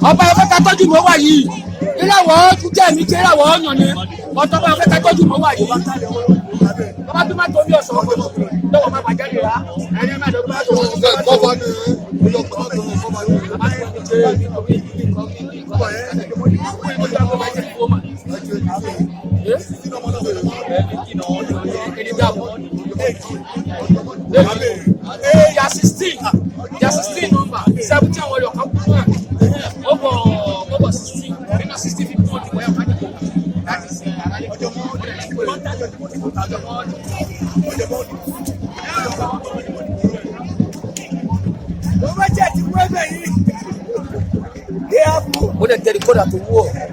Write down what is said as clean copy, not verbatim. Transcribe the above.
ọba ẹgbẹ́ ká tọ́jú mọ́ wà yìí ìràwọ̀ tún jẹ́ mi kí ìràwọ̀ ọ̀yàn ni ọ̀tọ́ ọba ẹgbẹ́ ká tọ́jú mọ́ wà yìí ọba tó má tóbi ọ̀sán lọ́wọ́ má bàjẹ́ lè rà ẹni má dọ̀gbọ́n tó wọ́n ya 16 number 17 àwọn ọ̀yọ́ kan kú náà. Over 60, 60 people on the way. That is what the decoder to war.